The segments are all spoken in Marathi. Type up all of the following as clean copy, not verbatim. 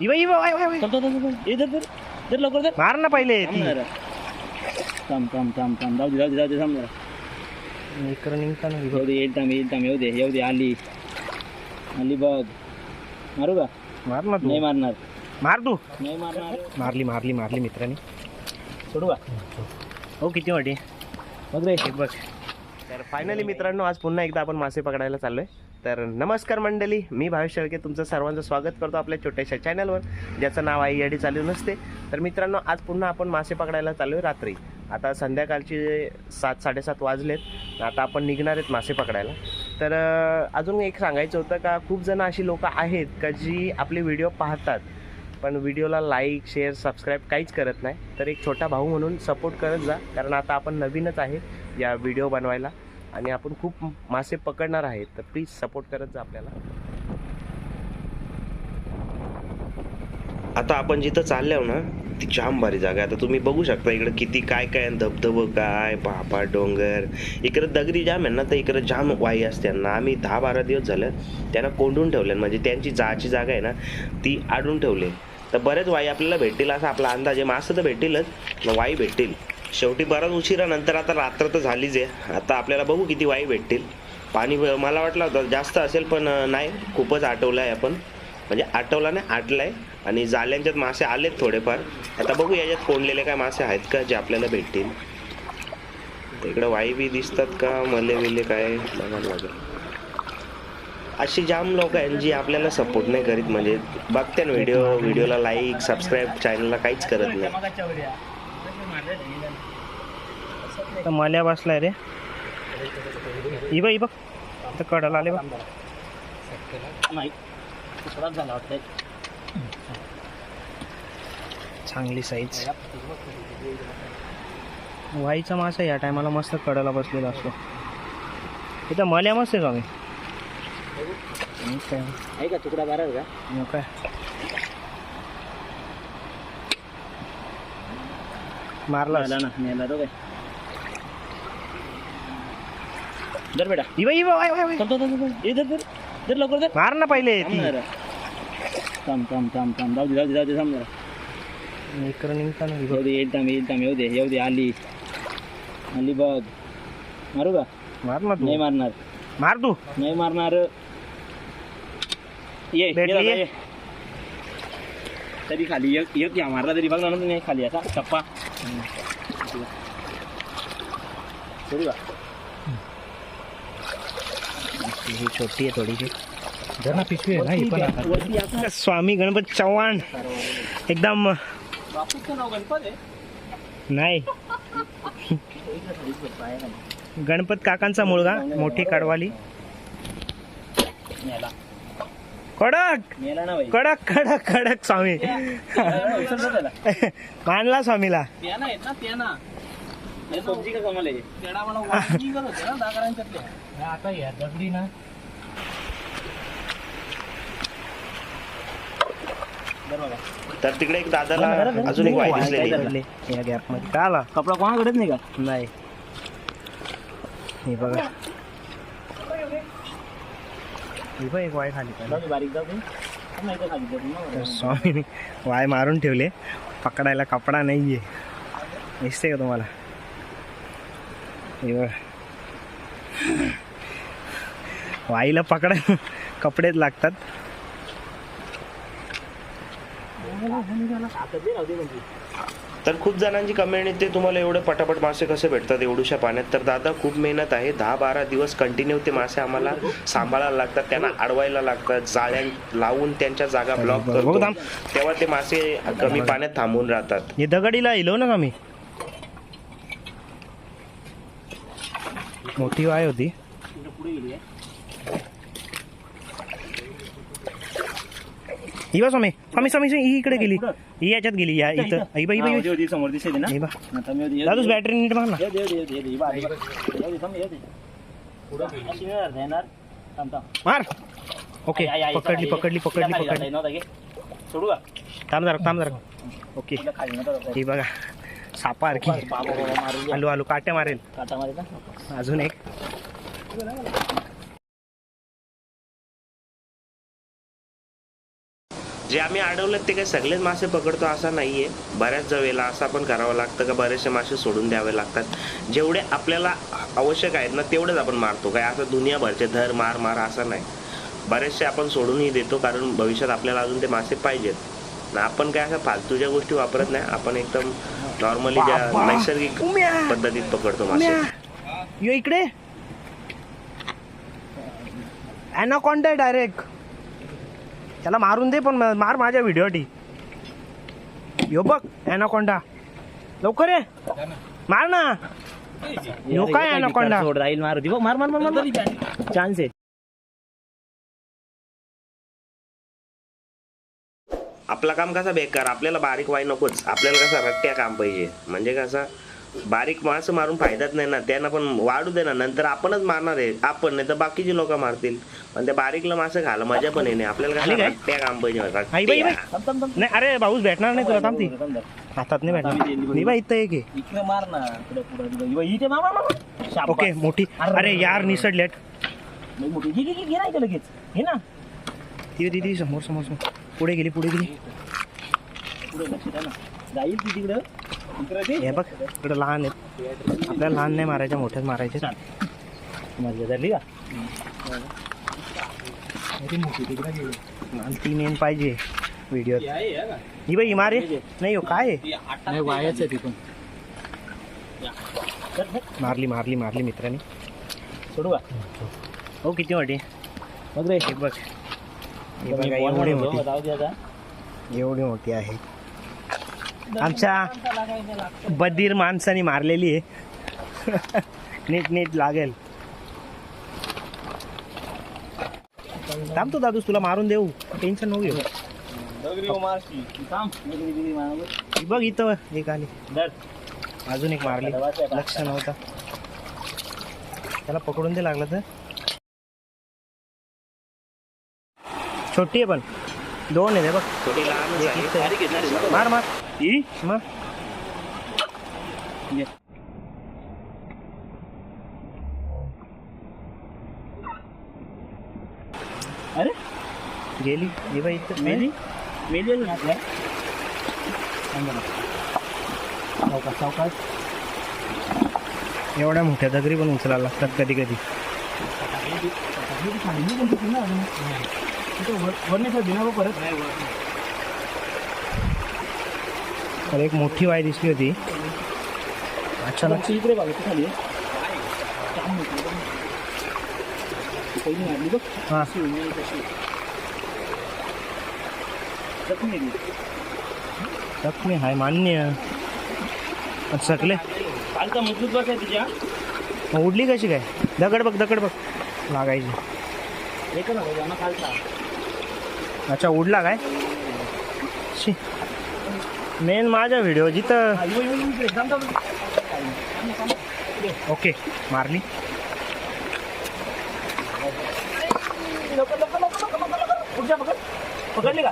Eva Eva Y Y Y. इधर लवकर दर मार ना पहिले ती. थांब जाऊ दे थांब जरा. इकडं निघताना येऊ दे येऊ दे आली बघ. मारू का? मार ना नाही तू. मारणार. मार तू. नाही मारणार. मारली मित्रांनी. सोडू का? हो किती वाटी बघ रे. बघ. तर फायनली मित्रांनो आज पुन्हा एकदा आपण मासे पकडायला चाललोय. तर नमस्कार मंडळी, मी भावेश शेळके तुमचं सर्वांचं स्वागत करतो आपल्या छोट्याशा चॅनलवर ज्याचं नाव आई याडी चालू नसते. तर मित्रांनो आज पुन्हा आपण मासे पकडायला चाललोय रात्री. आता संध्याकाळची 7-7:30 वाजलेत. आता आपण निघणार आहेत मासे पकडायला. तर अजून एक सांगायचं होतं का खूप जण अशी लोक आहेत का जी आपले व्हिडिओ पाहतात पण व्हिडिओला लाईक शेअर सबस्क्राईब काहीच करत नाही. तर एक छोटा भाऊ म्हणून सपोर्ट करत जा, कारण आता आपण नवीनच आहे या व्हिडिओ बनवायला आणि आपण खूप मासे पकडणार आहेत. तर प्लीज सपोर्ट करत जा आपल्याला. आता आपण जिथं चाललो ना ती जाम भारी जागा आहे. आता तुम्ही बघू शकता इकडे किती काय काय धबधब काय बापा डोंगर. इकडे दगडी जाम आहे ना, तर इकडे जाम वाई असते ना. आम्ही 10-12 दिवस झाले त्यांना कोंडून ठेवले, म्हणजे त्यांची जाची जागा आहे ना ती आडून ठेवली. तर बरेच वाई आपल्याला भेटतील असा आपला अंदाज आहे. मासं तर भेटतीलच, मग वाई भेटतील शेवटी. बराच उशिरा नंतर आता रात्र तर झालीच आहे. आता आपल्याला बघू किती वाई भेटतील. पाणी मला वाटलं होतं जास्त असेल पण नाही, खूपच आटवलं आहे आपण, म्हणजे आटवला नाही आटलं आहे. आणि जाल्यांच्यात मासे आलेत थोडेफार. आता बघू याच्यात कोंडलेले काय मासे आहेत का जे आपल्याला भेटतील. इकडे वाई बी दिसतात का मले विले काय बघायला लागेल. अशी जाम लोक आहेत जी आपल्याला सपोर्ट नाही करीत, म्हणजे बघते ना व्हिडिओला लाईक सबस्क्राईब चॅनलला काहीच करत नाही. माल्या बसलाय रे. इबा तर कडाला आले बा. चांगली साईज वाईचा मासा या टायमाला मस्त कडाला बसलेला असतो. इथं मल्या मस्त आहे स्वामी. आहे का तुकडा बारा का? मग काय मारला ना नेला तो काय. दर बेटा इवा वाय वाय वाय. इधर लवकर दर. मार ना पहिले ती. थांब जाऊ दे थांब जरा. इकडं निघताना येऊ दे आली बघ. मारू का? मार ना नाही तू. मारणार. मार तू. नाही मारणार. ये भेटली ये. तरी खाली एक या मारला तरी बघ ना तुम्ही खाली असा टप्पा. सोडू का? ही छोटी आहे थोडीशी. जरा पिशवी आहे ना. स्वामी गणपत चव्हाण एकदम बापूचं नाव गणपत आहे. नाही, गणपत काकांचा मुलगा मोठी कडवाली. नेला ना भाई. कडक स्वामी. मानला स्वामीला. पियाना आहेत ना पियाना. सब्जी का कमाल आहे. पेडा म्हणा वाटणी करत होते ना दागरांच्यातले. आता या दगडी ना. तर तिकडे एक दादाला अजून एक वाई दिसलेली. या गॅप मध्ये का आला कपडा कोणाकडेच नाही का? नाही. हे बघा एक वाय खाली. बारीक जाऊ तर स्वामीने वाय मारून ठेवले. पकडायला कपडा नाहीये, दिसते का तुम्हाला? हे बघा वाईला पकडायला कपडेच लागतात. तर खूप जणांची कमेंट येते तुम्हाला एवढे पटापट मासे कसे भेटतात एवढ्याशा पाण्यात. तर दादा खूप मेहनत आहे. 10-12 दिवस कंटिन्यू ते मासे आम्हाला सांभाळायला लागतात, त्यांना अडवायला लागतात, जाळ्या लावून त्यांच्या जागा ब्लॉक करतो, तेव्हा ते मासे कमी पाण्यात थांबून राहतात. हे दगडीला इलो ना आम्ही. मोठी वाय होती. ही बा स्वामी ही इकडे गेली. ही याच्यात गेली. या इथं समोर दिसते ना. दादूच बॅटरी नीट मार ना. मार. ओके पकडली. सोडू का? थांब जरा. ओके ही बघा सापारखी. आलू काट्या मारेल. काटा मारेल. अजून एक. जे आम्ही अडवलं ते काही सगळेच मासे पकडतो असा नाही आहे. बऱ्याच वेळेला असं पण करावं लागतं का बरेचसे मासे सोडून द्यावे लागतात. जेवढे आपल्याला आवश्यक आहेत ना तेवढेच आपण मारतो. काय असं दुनियाभरचे धर मार मार असं नाही. बरेचसे आपण सोडूनही देतो कारण भविष्यात आपल्याला अजून ते मासे पाहिजेत. ना आपण काय असं फालतूच्या गोष्टी वापरत नाही. आपण एकदम नॉर्मली ज्या नैसर्गिक पद्धतीत पकडतो मासे. यो इकडे ॲनाकॉन्डा डायरेक्ट त्याला मारून दे, पण मार माझ्या व्हिडिओटी. यो बघ ॲनाकॉन्डा, लवकर ये मार ना. यो काय ॲनाकॉन्डा सोड राहील, मार बघ, मार मार मार मार चान्स आहे. आपला काम कसा बेकार, आपल्याला बारीक वाय नकोच. आपल्याला कसा रट्ट्या काम पाहिजे. म्हणजे कसा बारीक माणसं मारून फायदाच नाही ना. त्यांना पण वाढू दे ना, नंतर आपणच मारणार आहे. आपण नाही तर बाकीची लोक मारतील. पण त्या बारीकला मासे खायला मजा पण येणे. आपल्याला कसं रट्ट्या काम पाहिजे. रट्ट्या. नाही. अरे भाऊच भेटणार नाही तुला, थांबती हातात नाही भेटणार. नाही बा इथं एक आहे. इकडे मार ना, पुढे इथे मार मार. ओके मोठी. अरे यार निसडलेट मोठी घे नाही का लगेच हे ना. ती समोर समोर पुढे गेली पुढे लक्ष द्या ना, जाईल ती तिकडं. हे बघ इकडं लहान आहेत. आपल्याला लहान नाही मारायच्या, मोठ्याच मारायचे. मजा झाली का. मोठी तिकडे गेली. ती मेन पाहिजे व्हिडिओ. ही बाई मारे नाही हो काय वायाच आहे ती पण. मारली मारली मारली मित्रांनी. सोडू का हो किती मोठी बघ रे. हे बघ हे बघा एवढी मोठी, जाऊ दे आता. एवढी मोठी आहे. आमच्या बधीर माणसाने मारलेली आहे. नीट नीट लागेल. थांबतो दादूस, तुला मारून देऊ, टेन्शन नको घेऊ. बघ इथं एक आली, अजून एक मारली, लक्ष नव्हता. त्याला पकडून दे लागलं तर. छोटी आहे पण दोन आहे बघ. थोडी लहानच आहे. मार मार मग. अरे गेली ही बाई इथं मेली मेली सावकाश. एवढ्या मोठ्या दगडी पण उचलायला लागतात कधी कधी. परत तर एक मोठी वाय दिसली होती. अच्छा इकडे बघा खाली पहिली मारली बघ. हां जखमी हाय मान्य. सकले कालचा मजबूत बस आहे तिच्या. मग उडली कशी काय. दगड बघ लागायची. एक ना खालचा. अच्छा उडला काय. शी मेन माझा व्हिडिओ जिथं. ओके मारली. पकडली का.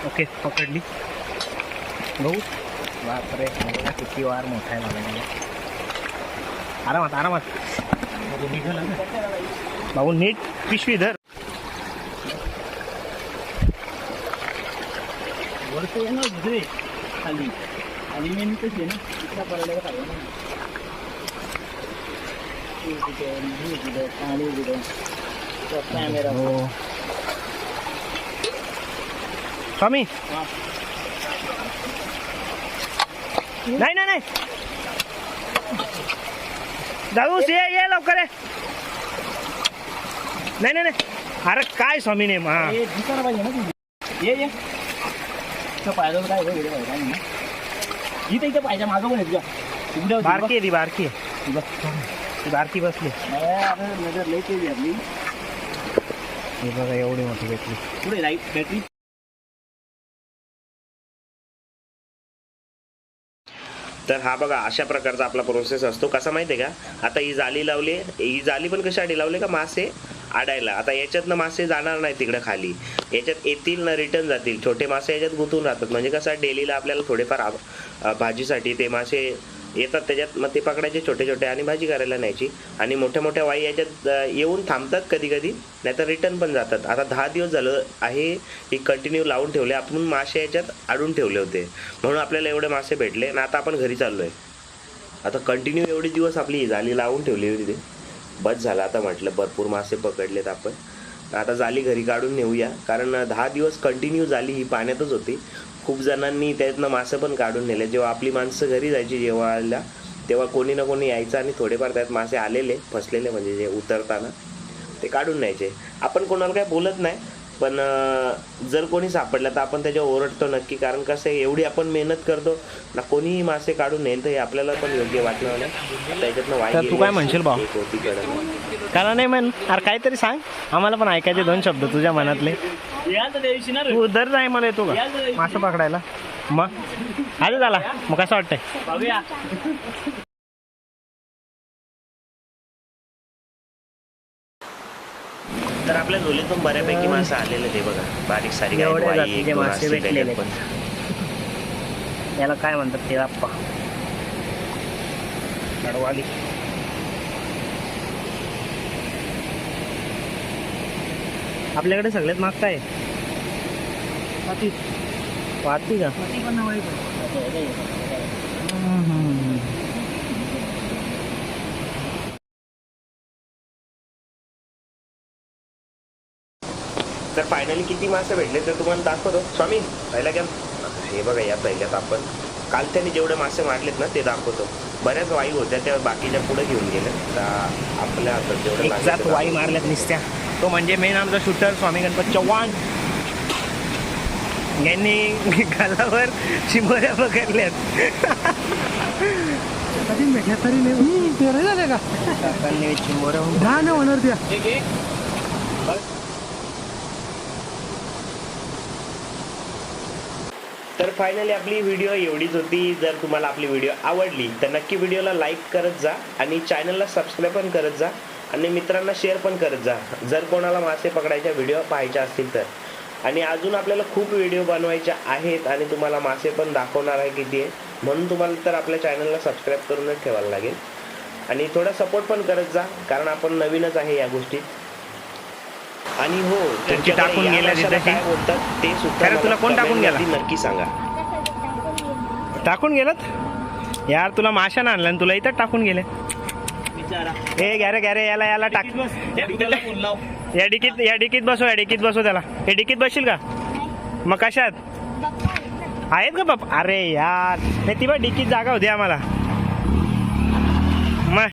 ओके पकडली. भाऊ बापरे किती वार मोठा आहे मला. आरामात आरामात भाऊ, नीट पिशवी धर. वरती आहे ना दुसरे खाली खाली मेन कशी आहे ना इथला पडलेला खाली कॅमेरा. हो स्वामी. नाही नाही नाही जाऊ ये लवकर. नाही नाही नाही. अरे काय स्वामी ने हा दिसायला पाहिजे ना तुझी. ये पाहिजे काय व्हिडिओ पाहिजे ना. इथे इथे पाहिजे मागं पण तुझ्या बारकी आहे ती बारकी आहे. ती बारकी बसली. नजर लई केली आपली. हे बघा एवढी मोठी भेटली. पुढे लाईट बॅटरी. तर हा बघा अशा प्रकारचा आपला प्रोसेस असतो. कसा माहिती आहे का, आता ही जाळी लावली. ही जाळी पण कशासाठी लावली का मासे अडायला. आता याच्यातनं मासे जाणार नाही तिकडे खाली, याच्यात येतील ना रिटर्न जातील. छोटे मासे याच्यात गुंतून राहतात. म्हणजे कसं डेलीला आपल्याला थोडेफार भाजीसाठी ते मासे येतात त्याच्यात, मग ते पकडायचे छोटे छोटे आणि भाजी करायला न्यायची. आणि मोठ्या मोठ्या वाई याच्यात येऊन थांबतात कधी कधी, नाहीतर रिटर्न पण जातात. आता 10 दिवस झालं आहे ही कंटिन्यू लावून ठेवले आपण, मासे याच्यात अडून ठेवले होते म्हणून आपल्याला एवढे मासे भेटले. आणि आता आपण घरी चाललो आहे. आता कंटिन्यू एवढे दिवस आपली जाळी लावून ठेवली होती, ते बस झालं. आता म्हटलं भरपूर मासे पकडलेत आपण, आता जाळी घरी काढून नेऊया. कारण 10 दिवस कंटिन्यू जाळी ही पाण्यातच होती. खूप जणांनी त्यातनं मासे पण काढून नेले. जेव्हा आपली माणसं घरी जायची जेवायला, तेव्हा कोणी ना कोणी यायचं आणि थोडेफार त्यात मासे आलेले फसलेले, म्हणजे जे उतरताना ते काढून न्यायचे. आपण कोणाला काय बोलत नाही, पण जर कोणी सापडलं तर आपण त्याच्यावर ओरडतो नक्की. कारण कसं आहे, एवढी आपण मेहनत करतो ना, कोणीही मासे काढून नेईल तर हे आपल्याला पण योग्य वाटणार नाही. आता याच्यातनं वाई तर तू काय म्हणशील भाऊ? एक होती कडं. कारण नाही म्हण, अरे काहीतरी सांग आम्हाला पण ऐकायचे 2 शब्द तुझ्या मनातले. याल तर त्या दिवशी ना रे. तू दर नाही मला येतो का मासे पकडायला? मग आलं झाला, मग कसं वाटतंय? बघूया. तर आपल्या झोलीतून बऱ्यापैकी मासे आलेले ते बघा, बारीक सारीक आहेत, एवढे वाई जातीचे एक दोन मासे असतील भेटलेले. त्याच्यात पण. याला काय म्हणतात ते आप्पा? कडवाली. आपल्याकडे सगळ्यात माग काय आहे? वाती का? तर फायनली किती मासे भेटले तर तुम्हाला दाखवतो. स्वामी पहिला घ्या. हे बघा, या पहिल्यात आपण काल त्यांनी जेवढे मासे मारलेत ना ते दाखवतो. बऱ्याच वाई होत्या, त्या बाकीच्या पुढे घेऊन गेल्या. तर आपल्या हातात जेवढे एक लागले जात ते वाई मारल्यात निसत्या. तो म्हणजे मेन आमचा शूटर स्वामी गणपत चव्हाण यांनी गालावर चिमोऱ्या पकडल्यात. कधी भेटल्या तरी नाही. तेरा झाले का? काकांनी चिमोऱ्या दहा नाही होणार त्या. तर फायनली आपली व्हिडिओ एवढीच होती. जर तुम्हाला आपली व्हिडिओ आवडली तर नक्की व्हिडिओला लाईक करत जा आणि चॅनलला सबस्क्राईब पण करत जा आणि मित्रांना शेअर पण करत जा जर कोणाला मासे पकडायच्या व्हिडिओ पाहायच्या असतील तर. आणि अजून आपल्याला खूप व्हिडिओ बनवायच्या आहेत आणि तुम्हाला मासे पण दाखवणार आहे किती आहे, म्हणून तुम्हाला तर आपल्या चॅनलला सबस्क्राईब करूनच ठेवायला लागेल. आणि थोडा सपोर्ट पण करत जा, कारण आपण नवीनच आहे या गोष्टीत. आणि हो, त्यांची टाकून या गेल्या माशाला तिथे. काय बोलतात ते सुद्धा खरं तुला कोण मला टाकून गेला? comment मध्ये नक्की सांगा. टाकून गेलात यार? तुला माशानं आणलं आणि तुला इथं टाकून गेले. बिचारा. ए गॅरे याला टाक. त्याला फोन लाव. या डिकीत बसव त्याला. हे डिकीत बसशील का? मग कशात आहेत का बाप? अरे यार, नाही ती बघ डिकीत जागा होती आम्हाला.